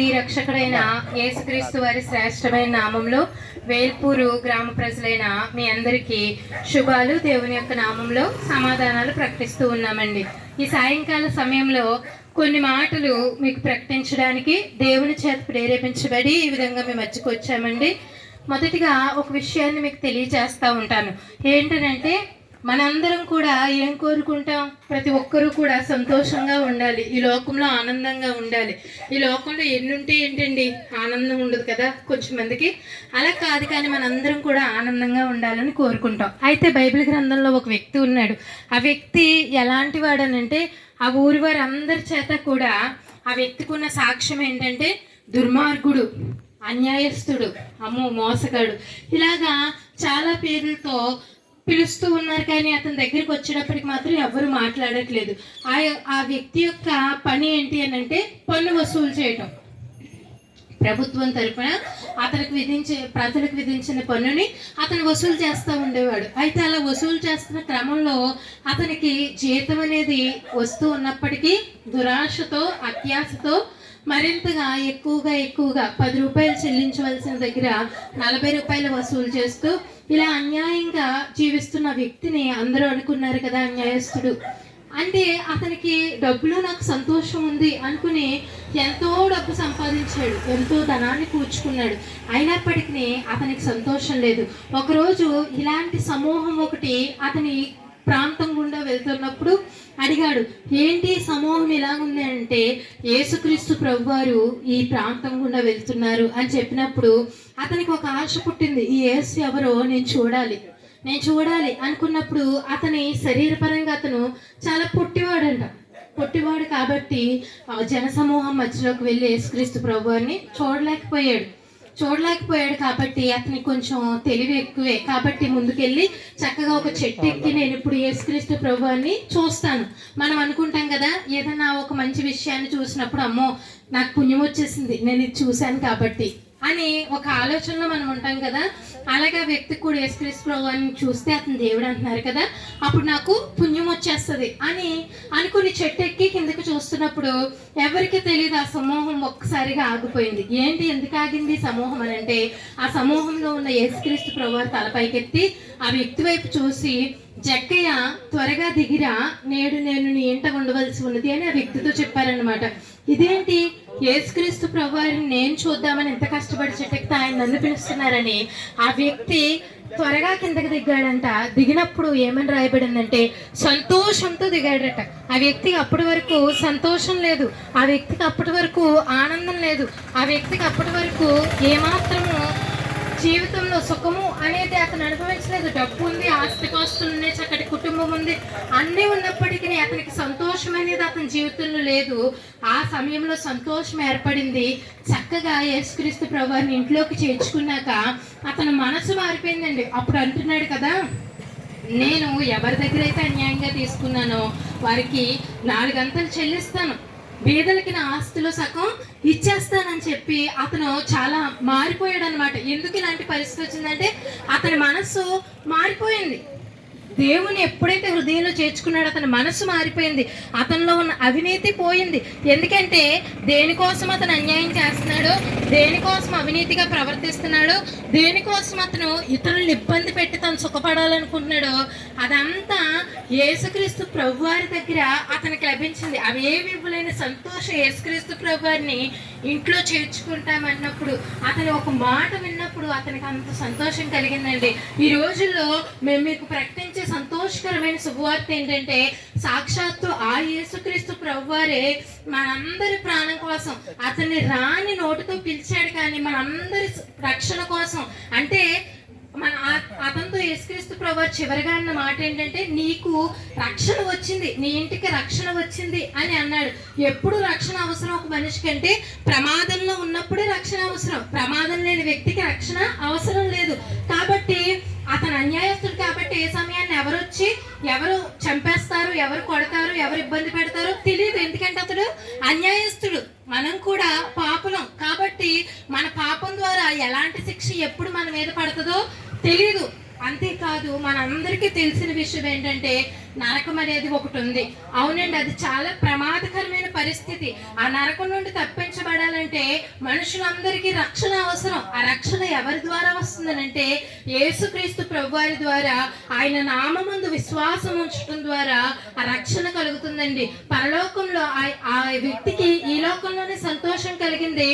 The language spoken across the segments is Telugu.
ఈ రక్షకుడైన యేసుక్రీస్తు వారి శ్రేష్టమైన నామంలో వేల్పూరు గ్రామ ప్రజలైన మీ అందరికీ శుభాలు, దేవుని యొక్క నామంలో సమాధానాలు ప్రకటిస్తూ ఉన్నామండి. ఈ సాయంకాల సమయంలో కొన్ని మాటలు మీకు ప్రకటించడానికి దేవుని చేత ప్రేరేపించబడి ఈ విధంగా మేము మధ్యకు వచ్చామండి. మొదటిగా ఒక విషయాన్ని మీకు తెలియజేస్తూ ఉంటాను. ఏంటంటే మనందరం కూడా ఏం కోరుకుంటాం? ప్రతి ఒక్కరూ కూడా సంతోషంగా ఉండాలి, ఈ లోకంలో ఆనందంగా ఉండాలి. ఈ లోకంలో ఎన్నుంటే ఏంటండి, ఆనందం ఉండదు కదా కొంచెం మందికి. అలా కాదు, కానీ మనందరం కూడా ఆనందంగా ఉండాలని కోరుకుంటాం. అయితే బైబిల్ గ్రంథంలో ఒక వ్యక్తి ఉన్నాడు. ఆ వ్యక్తి ఎలాంటి వాడనంటే ఆ ఊరి వారి అందరి చేత కూడా ఆ వ్యక్తికి ఉన్న సాక్ష్యం ఏంటంటే దుర్మార్గుడు, అన్యాయస్తుడు, అమ్మో మోసగాడు, ఇలాగా చాలా పేర్లతో పిలుస్తూ ఉన్నారు. కానీ అతని దగ్గరికి వచ్చేటప్పటికి మాత్రం ఎవరు మాట్లాడట్లేదు. ఆ వ్యక్తి యొక్క పని ఏంటి అని అంటే పన్ను వసూలు చేయటం. ప్రభుత్వం తరఫున ప్రజలకు విధించిన పన్నుని అతను వసూలు చేస్తూ ఉండేవాడు. అయితే అలా వసూలు చేస్తున్న క్రమంలో అతనికి జీతం అనేది వస్తూ ఉన్నప్పటికీ దురాశతో, అత్యాశతో మరింతగా ఎక్కువగా 10 రూపాయలు చెల్లించవలసిన దగ్గర 40 రూపాయలు వసూలు చేస్తూ ఇలా అన్యాయంగా జీవిస్తున్న వ్యక్తిని అందరూ అనుకున్నారు కదా అన్యాయస్తుడు. అంటే అతనికి డబ్బులో నాకు సంతోషం ఉంది అనుకుని ఎంతో డబ్బు సంపాదించాడు, ఎంతో ధనాన్ని కూర్చుకున్నాడు. అయినప్పటికీ అతనికి సంతోషం లేదు. ఒకరోజు ఇలాంటి సమూహం ఒకటి అతని ప్రాంతం గుండా వెళ్తున్నప్పుడు అడిగాడు, ఏంటి సమూహం ఇలా ఉంది అంటే, యేసుక్రీస్తు ప్రభువారు ఈ ప్రాంతం గుండా వెళ్తున్నారు అని చెప్పినప్పుడు అతనికి ఒక ఆశ పుట్టింది. ఈ యేసు ఎవరో నేను చూడాలి అనుకున్నప్పుడు అతని శరీరపరంగా అతను చాలా పొట్టివాడు కాబట్టి జనసమూహం మధ్యలోకి వెళ్ళి యేసుక్రీస్తు ప్రభువారిని చూడలేకపోయాడు కాబట్టి అతనికి కొంచెం తెలివి ఎక్కువే. కాబట్టి ముందుకెళ్ళి చక్కగా ఒక చెట్టు ఎక్కి నేను ఇప్పుడు యేసుక్రీస్తు ప్రభువారిని చూస్తాను. మనం అనుకుంటాం కదా, ఏదైనా ఒక మంచి విషయాన్ని చూసినప్పుడు అమ్మో నాకు పుణ్యం వచ్చేసింది, నేను ఇది చూశాను కాబట్టి అని ఒక ఆలోచనలో మనం ఉంటాం కదా. అలాగే వ్యక్తి కూడా యేసుక్రీస్తు ప్రభువారిని చూస్తే అతను దేవుడు అంటున్నారు కదా, అప్పుడు నాకు పుణ్యం వచ్చేస్తుంది అని అనుకుని చెట్టు ఎక్కి కిందకి చూస్తున్నప్పుడు ఎవరికి తెలియదు, ఆ సమూహం ఒక్కసారిగా ఆగిపోయింది. ఏంటి, ఎందుకు ఆగింది సమూహం అని అంటే, ఆ సమూహంలో ఉన్న యేసుక్రీస్తు ప్రభువారు తలపైకెత్తి ఆ వ్యక్తి వైపు చూసి, జక్కయ్య త్వరగా దిగిరా, నేడు నేను నీ ఇంట ఉండవలసి ఉన్నది అని ఆ వ్యక్తితో చెప్పారనమాట. ఇదేంటి, యేసుక్రీస్తు ప్రభువారిని నేను చూద్దామని ఎంత కష్టపడి చెట్టెక్కితే ఆయన నన్ను పిలుస్తున్నారని ఆ వ్యక్తి త్వరగా కిందకి దిగాడంట. దిగినప్పుడు ఏమని రాయబడిందంటే సంతోషంతో దిగాడట. ఆ వ్యక్తికి అప్పటి వరకు సంతోషం లేదు, ఆ వ్యక్తికి అప్పటి వరకు ఆనందం లేదు, ఆ వ్యక్తికి అప్పటి వరకు ఏమాత్రము జీవితంలో సుఖము అనేది అతను అనుభవించలేదు. డబ్బు ఉంది, ఆస్తిపాస్తులు ఉన్నాయి, చక్కటి కుటుంబం ఉంది, అన్నీ ఉన్నప్పటికీ అతనికి సంతోషం అనేది అతని జీవితంలో లేదు. ఆ సమయంలో సంతోషం ఏర్పడింది. చక్కగా యేసుక్రీస్తు ప్రభువారిని ఇంట్లోకి చేర్చుకున్నాక అతని మనసు మారిపోయిందండి. అప్పుడు అంటున్నాడు కదా, నేను ఎవరి దగ్గర అయితే అన్యాయంగా తీసుకున్నానో వారికి 4 అంతలు చెల్లిస్తాను, బీదలకి నా ఆస్తిలో సగం ఇచ్చేస్తానని చెప్పి అతను చాలా మారిపోయాడు అనమాట. ఎందుకు ఇలాంటి పరిస్థితి వచ్చిందంటే అతని మనసు మారిపోయింది. దేవుని ఎప్పుడైతే హృదయంలో చేర్చుకున్నాడో అతని మనసు మారిపోయింది, అతనిలో ఉన్న అవినీతి పోయింది. ఎందుకంటే దేనికోసం అతను అన్యాయం చేస్తున్నాడో, దేనికోసం అవినీతిగా ప్రవర్తిస్తున్నాడో, దేనికోసం అతను ఇతరులను ఇబ్బంది పెట్టి తను సుఖపడాలనుకుంటున్నాడో అదంతా యేసుక్రీస్తు ప్రభువారి దగ్గర అతనికి లభించింది. అవేవి ఇవ్వలేని సంతోషం యేసుక్రీస్తు ప్రభువారిని ఇంట్లో చేర్చుకుంటామన్నప్పుడు, అతని ఒక మాట విన్నప్పుడు అతనికి అంత సంతోషం కలిగిందండి. ఈ రోజుల్లో మేము మీకు ప్రకటించే సంతోషకరమైన శుభవార్త ఏంటంటే, సాక్షాత్తు ఆ యేసుక్రీస్తు ప్రభువారే మనందరి ప్రాణం కోసం అతన్ని రాని నోటితో పిలిచాడు. కానీ మనందరి రక్షణ కోసం అంటే అతనితో యేసుక్రీస్తు ప్రభువారు చివరిగా అన్న మాట ఏంటంటే, నీకు రక్షణ వచ్చింది, నీ ఇంటికి రక్షణ వచ్చింది అని అన్నాడు. ఎప్పుడు రక్షణ అవసరం ఒక మనిషికి అంటే ప్రమాదంలో ఉన్నప్పుడే రక్షణ అవసరం. ప్రమాదం లేని వ్యక్తికి రక్షణ అవసరం లేదు. కాబట్టి అతను అన్యాయస్తుడు కాబట్టి ఏ సమయాన్ని ఎవరు చంపేస్తారు, ఎవరు కొడతారు, ఎవరు ఇబ్బంది పెడతారో తెలియదు. ఎందుకంటే అతడు అన్యాయస్తుడు, మనం కూడా పాపులం కాబట్టి మన పాపం ద్వారా ఎలాంటి శిక్ష ఎప్పుడు మన మీద పడుతుందో తెలియదు. అంతేకాదు మనందరికీ తెలిసిన విషయం ఏంటంటే నరకం అనేది ఒకటి ఉంది. అవునండి, అది చాలా ప్రమాదకరమైన పరిస్థితి. ఆ నరకం నుండి తప్పించబడాలంటే మనుషులందరికీ రక్షణ అవసరం. ఆ రక్షణ ఎవరి ద్వారా వస్తుందనంటే యేసుక్రీస్తు ప్రభువారి ద్వారా. ఆయన నామమందు విశ్వాసం ఉంచడం ద్వారా ఆ రక్షణ కలుగుతుందండి. పరలోకంలో ఆ వ్యక్తికి ఈ లోకంలోనే సంతోషం కలిగింది,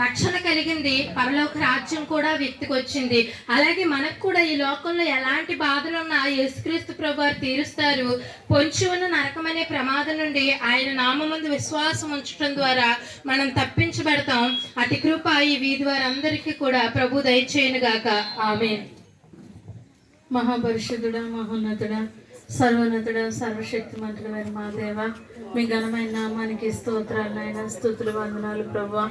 రక్షణ కలిగింది, పరలోక రాజ్యం కూడా వ్యక్తికి వచ్చింది. అలాగే మనకు కూడా ఈ లోకంలో ఎలాంటి బాధలున్నా యేసుక్రీస్తు ప్రభువారు తీరుస్తారు. పొంచి ఉన్న నరకం అనే ప్రమాదం నుండి ఆయన నామమందు విశ్వాసం ఉంచడం ద్వారా మనం తప్పించబడతాం. అతి కృప ఈ వీధి వారందరికీ కూడా ప్రభు దయచేయును గాక. ఆమేన్. మహాపరిశుద్ధుడా, మహోన్నతుడా, సర్వోన్నతుడా, సర్వశక్తిమంతుడైన మా దేవ, మీ ఘనమైన నామానికి స్తోత్రాలు నాయన, స్తుతులు, వందనాలు ప్రభా.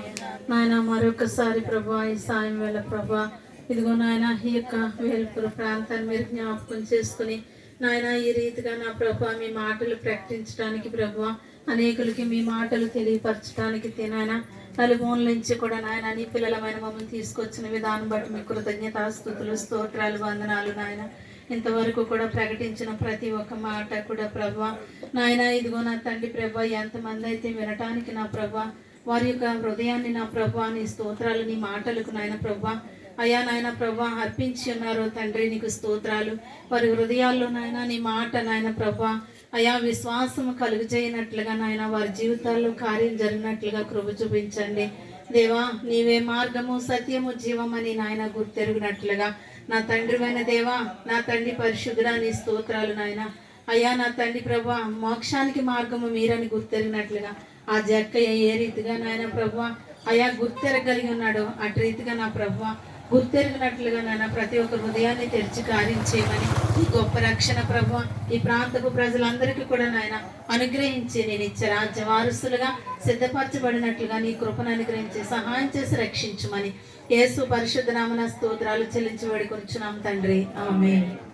నాయన మరొకసారి ప్రభా ఈ సాయం వేళ ప్రభా ఇదిగో నాయన ఈ యొక్క వేల్పుల ప్రాంతాన్ని మీరు జ్ఞాపకం చేసుకుని నాయన ఈ రీతిగా నా ప్రభా మీ మాటలు ప్రకటించడానికి ప్రభా అనేకులకి మీ మాటలు తెలియపరచడానికి నాయన నలుమూల నుంచి కూడా నాయన నీ పిల్లలమైన మమ్మల్ని తీసుకొచ్చిన విధానం బట్టి మీ కృతజ్ఞతాస్తుతులు, స్తోత్రాలు, వందనాలు నాయన. ఇంతవరకు కూడా ప్రకటించిన ప్రతి ఒక్క మాట కూడా ప్రభా నాయన ఇదిగో నా తండ్రి ప్రభా ఎంతమంది అయితే వినటానికి నా ప్రభా వారి యొక్క హృదయాన్ని నా ప్రభా నీ స్తోత్రాలు నీ మాటలకు నాయన ప్రభా అయ్యా నాయన ప్రభా అర్పించి ఉన్నారో తండ్రి నీకు స్తోత్రాలు. వారి హృదయాల్లో నాయన నీ మాట నాయన ప్రభా అయా విశ్వాసము కలుగజేయనట్లుగా నాయన వారి జీవితాల్లో కార్యం జరిగినట్లుగా కృప చూపించండి దేవా. నీవే మార్గము, సత్యము, జీవమని నాయన గుర్తెరిగినట్లుగా నా తండ్రివైన దేవా, నా తండ్రి పరిశుద్ధుడా నీ స్తోత్రాలు నాయన. అయ్యా నా తండ్రి ప్రభా మోక్షానికి మార్గము మీరని గుర్తెరిగినట్లుగా ఆ జక్కయ్య ఏ రీతిగా నాయన ప్రభా అయా గుర్తెరగలిగి ఉన్నాడో అటు రీతిగా నా ప్రభా గుర్తెరిగినట్లుగా నాయన ప్రతి ఒక్క హృదయాన్ని తెరిచి కార్యం చేయమని ఈ గొప్ప రక్షణ ప్రభా ఈ ప్రాంతపు ప్రజలందరికీ కూడా నాయన అనుగ్రహించి నేను ఇచ్చే రాజ్య వారసులుగా సిద్ధపరచబడినట్లుగా నీ కృపను అనుగ్రహించి సహాయం చేసి రక్షించమని యేసు పరిశుద్ధ నామమున స్తోత్రాలు చెల్లించి వేడుకొనుచున్నాం తండ్రి. ఆమేన్.